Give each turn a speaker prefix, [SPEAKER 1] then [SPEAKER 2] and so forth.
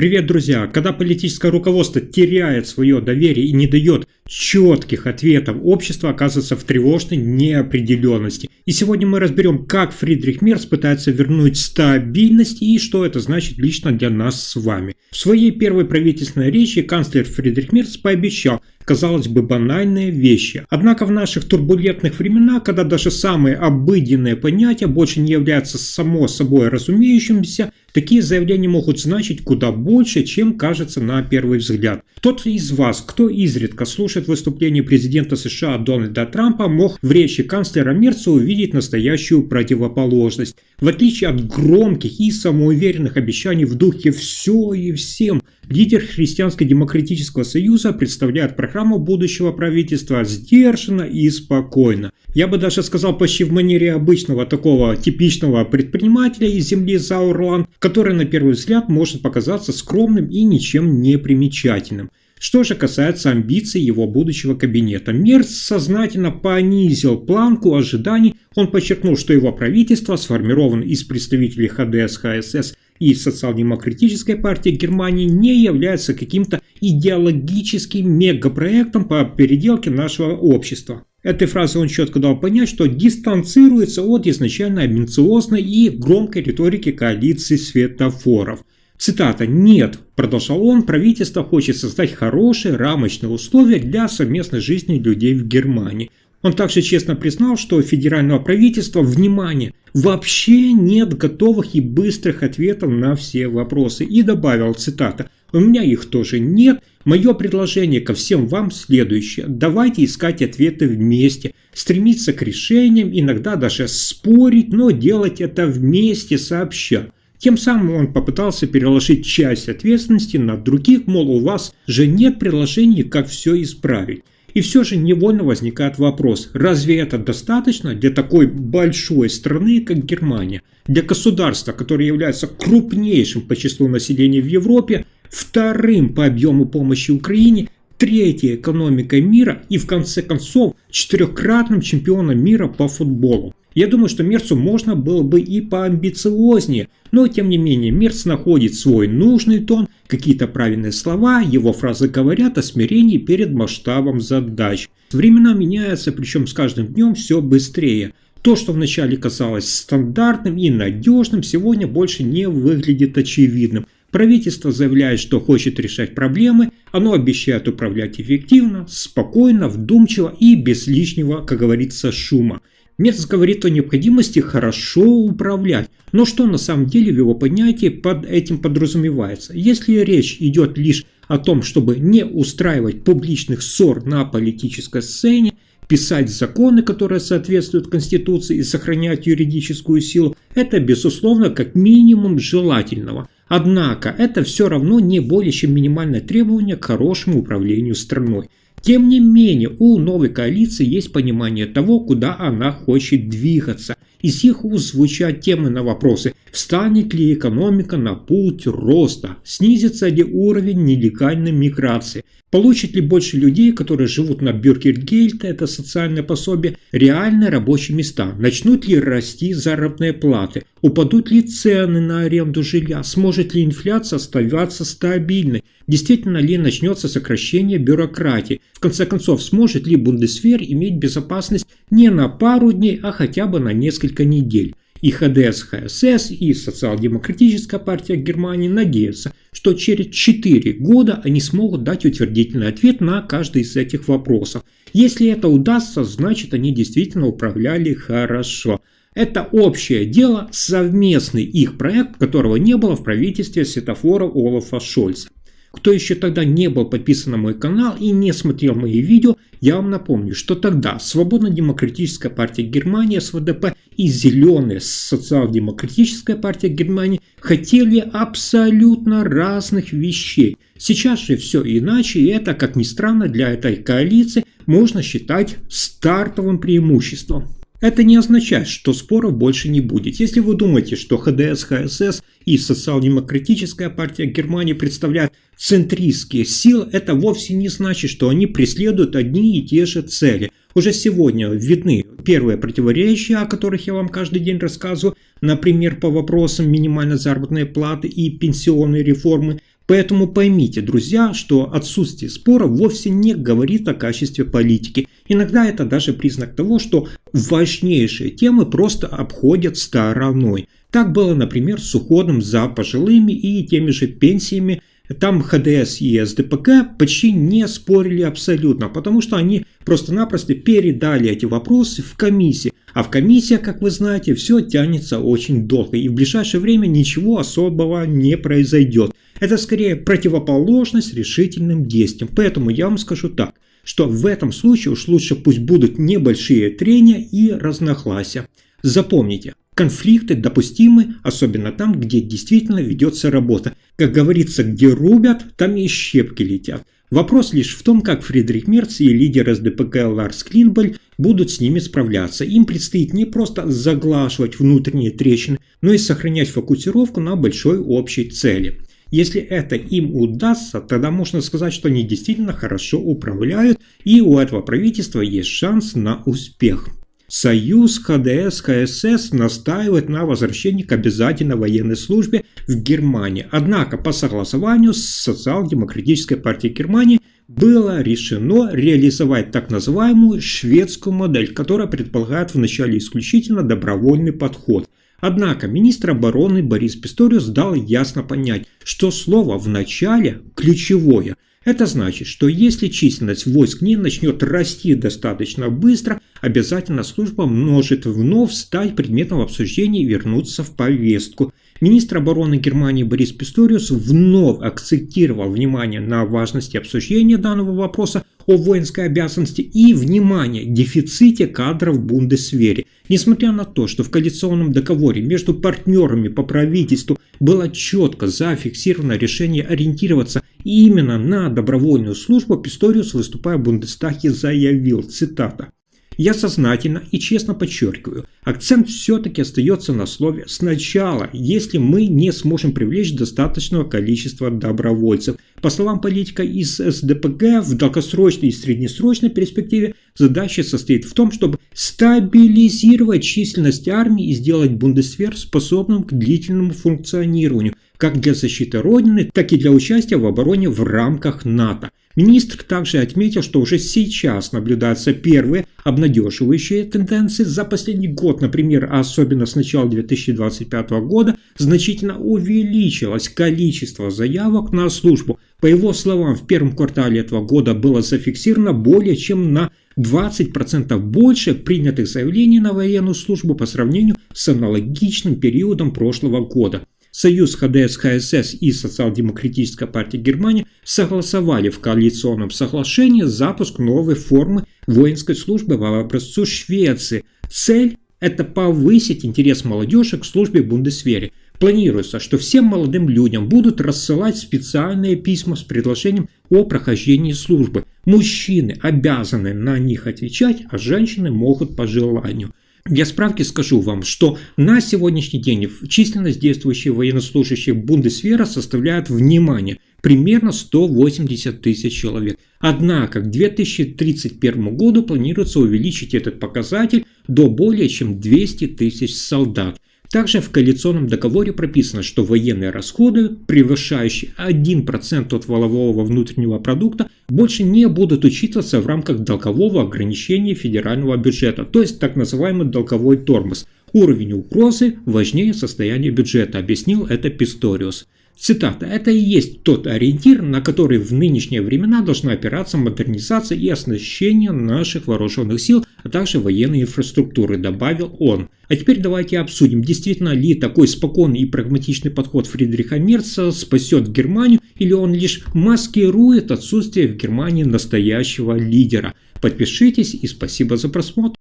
[SPEAKER 1] Привет, друзья! Когда политическое руководство теряет свое доверие и не дает четких ответов, общество оказывается в тревожной неопределенности. И сегодня мы разберем, как Фридрих Мерц пытается вернуть стабильность и что это значит лично для нас с вами. В своей первой правительственной речи канцлер Фридрих Мерц пообещал, казалось бы, банальные вещи. Однако в наших турбулентных временах, когда даже самые обыденные понятия больше не являются само собой разумеющимися, такие заявления могут значить куда больше, чем кажется на первый взгляд. Тот из вас, кто изредка слушает выступления президента США Дональда Трампа, мог в речи канцлера Мерца увидеть настоящую противоположность. В отличие от громких и самоуверенных обещаний в духе «все и всем», лидер Христианско-демократического союза представляет программу будущего правительства сдержанно и спокойно. Я бы даже сказал, почти в манере обычного такого типичного предпринимателя из земли Зауэрланд, который на первый взгляд может показаться скромным и ничем не примечательным. Что же касается амбиций его будущего кабинета, Мерц сознательно понизил планку ожиданий. Он подчеркнул, что его правительство сформировано из представителей ХДС, ХСС и социал-демократической партии Германии, не является каким-то идеологическим мегапроектом по переделке нашего общества. Этой фразой он четко дал понять, что дистанцируется от изначально амбициозной и громкой риторики коалиции светофоров. Цитата: «Нет», – продолжал он, – «правительство хочет создать хорошие рамочные условия для совместной жизни людей в Германии». Он также честно признал, что у федерального правительства, внимание, вообще нет готовых и быстрых ответов на все вопросы. И добавил, цитата: «У меня их тоже нет. Мое предложение ко всем вам следующее. Давайте искать ответы вместе, стремиться к решениям, иногда даже спорить, но делать это вместе сообща». Тем самым он попытался переложить часть ответственности на других, мол, у вас же нет предложений, как все исправить. И все же невольно возникает вопрос, разве это достаточно для такой большой страны, как Германия, для государства, которое является крупнейшим по числу населения в Европе, вторым по объему помощи Украине, третьей экономикой мира и, в конце концов, четырехкратным чемпионом мира по футболу. Я думаю, что Мерцу можно было бы и поамбициознее, но тем не менее Мерц находит свой нужный тон, какие-то правильные слова, его фразы говорят о смирении перед масштабом задач. Времена меняются, причем с каждым днем все быстрее. То, что вначале казалось стандартным и надежным, сегодня больше не выглядит очевидным. Правительство заявляет, что хочет решать проблемы, оно обещает управлять эффективно, спокойно, вдумчиво и без лишнего, как говорится, шума. Мерц говорит о необходимости хорошо управлять, но что на самом деле в его понятии под этим подразумевается? Если речь идет лишь о том, чтобы не устраивать публичных ссор на политической сцене, писать законы, которые соответствуют Конституции и сохраняют юридическую силу, это безусловно как минимум желательного. Однако это все равно не более чем минимальное требование к хорошему управлению страной. Тем не менее, у новой коалиции есть понимание того, куда она хочет двигаться. Из их уст звучат темы на вопросы: встанет ли экономика на путь роста, снизится ли уровень нелегальной миграции, получит ли больше людей, которые живут на Бюргергельд, это социальное пособие, реальные рабочие места, начнут ли расти заработные платы, упадут ли цены на аренду жилья, сможет ли инфляция оставаться стабильной, действительно ли начнется сокращение бюрократии, в конце концов, сможет ли Бундесвер иметь безопасность не на пару дней, а хотя бы на несколько недель. И ХДС, ХСС, и Социал-демократическая партия Германии надеются, что через 4 года они смогут дать утвердительный ответ на каждый из этих вопросов. Если это удастся, значит они действительно управляли хорошо. Это общее дело, совместный их проект, которого не было в правительстве светофора Олафа Шольца. Кто еще тогда не был подписан на мой канал и не смотрел мои видео, я вам напомню, что тогда Свободно-демократическая партия Германии, СВДП, и Зеленая социал-демократическая партия Германии хотели абсолютно разных вещей. Сейчас же все иначе, и это, как ни странно, для этой коалиции можно считать стартовым преимуществом. Это не означает, что споров больше не будет. Если вы думаете, что ХДС, ХСС и Социал-демократическая партия Германии представляют центристские силы, это вовсе не значит, что они преследуют одни и те же цели. Уже сегодня видны первые противоречия, о которых я вам каждый день рассказываю, например, по вопросам минимальной заработной платы и пенсионной реформы. Поэтому поймите, друзья, что отсутствие спора вовсе не говорит о качестве политики. Иногда это даже признак того, что важнейшие темы просто обходят стороной. Так было, например, с уходом за пожилыми и теми же пенсиями. Там ХДС и СДПК почти не спорили абсолютно, потому что они просто-напросто передали эти вопросы в комиссии. А в комиссиях, как вы знаете, все тянется очень долго, и в ближайшее время ничего особого не произойдет. Это скорее противоположность решительным действиям. Поэтому я вам скажу так, что в этом случае уж лучше пусть будут небольшие трения и разногласия. Запомните, конфликты допустимы, особенно там, где действительно ведется работа. Как говорится, где рубят, там и щепки летят. Вопрос лишь в том, как Фридрих Мерц и лидер СДПК Ларс Клинбель будут с ними справляться. Им предстоит не просто заглаживать внутренние трещины, но и сохранять фокусировку на большой общей цели. Если это им удастся, тогда можно сказать, что они действительно хорошо управляют, и у этого правительства есть шанс на успех. Союз ХДС, КСС настаивает на возвращении к обязательной военной службе в Германии. Однако по согласованию с Социал-демократической партией Германии было решено реализовать так называемую шведскую модель, которая предполагает вначале исключительно добровольный подход. Однако министр обороны Борис Писториус дал ясно понять, что слово «в начале» ключевое. Это значит, что если численность войск не начнет расти достаточно быстро, обязательно служба может вновь стать предметом обсуждения и вернуться в повестку. Министр обороны Германии Борис Писториус вновь акцентировал внимание на важности обсуждения данного вопроса о воинской обязанности и, внимание, дефиците кадров в Бундесвере. Несмотря на то, что в коалиционном договоре между партнерами по правительству было четко зафиксировано решение ориентироваться именно на добровольную службу, Писториус, выступая в Бундестаге, заявил, цитата: «Я сознательно и честно подчеркиваю, акцент все-таки остается на слове «сначала», если мы не сможем привлечь достаточного количества добровольцев. По словам политика из СДПГ, в долгосрочной и среднесрочной перспективе задача состоит в том, чтобы стабилизировать численность армии и сделать Бундесвер способным к длительному функционированию, как для защиты Родины, так и для участия в обороне в рамках НАТО». Министр также отметил, что уже сейчас наблюдаются первые обнадеживающие тенденции. За последний год, например, а особенно с начала 2025 года, значительно увеличилось количество заявок на службу. По его словам, в первом квартале этого года было зафиксировано более чем на 20% больше принятых заявлений на военную службу по сравнению с аналогичным периодом прошлого года. Союз ХДС, КСС и Социал-демократическая партия Германии согласовали в коалиционном соглашении запуск новой формы воинской службы по образцу Швеции. Цель – это повысить интерес молодежи к службе в Бундесвере. Планируется, что всем молодым людям будут рассылать специальные письма с предложением о прохождении службы. Мужчины обязаны на них отвечать, а женщины могут по желанию. Для справки скажу вам, что на сегодняшний день численность действующих военнослужащих Бундесвера составляет, внимание, примерно 180 тысяч человек. Однако к 2031 году планируется увеличить этот показатель до более чем 200 тысяч солдат. Также в коалиционном договоре прописано, что военные расходы, превышающие 1% от валового внутреннего продукта, больше не будут учитываться в рамках долгового ограничения федерального бюджета, то есть так называемый долговой тормоз. Уровень угрозы важнее состояния бюджета, объяснил это Писториус. Цитата: «Это и есть тот ориентир, на который в нынешние времена должна опираться модернизация и оснащение наших вооруженных сил, а также военной инфраструктуры», добавил он. А теперь давайте обсудим, действительно ли такой спокойный и прагматичный подход Фридриха Мерца спасет Германию, или он лишь маскирует отсутствие в Германии настоящего лидера. Подпишитесь и спасибо за просмотр.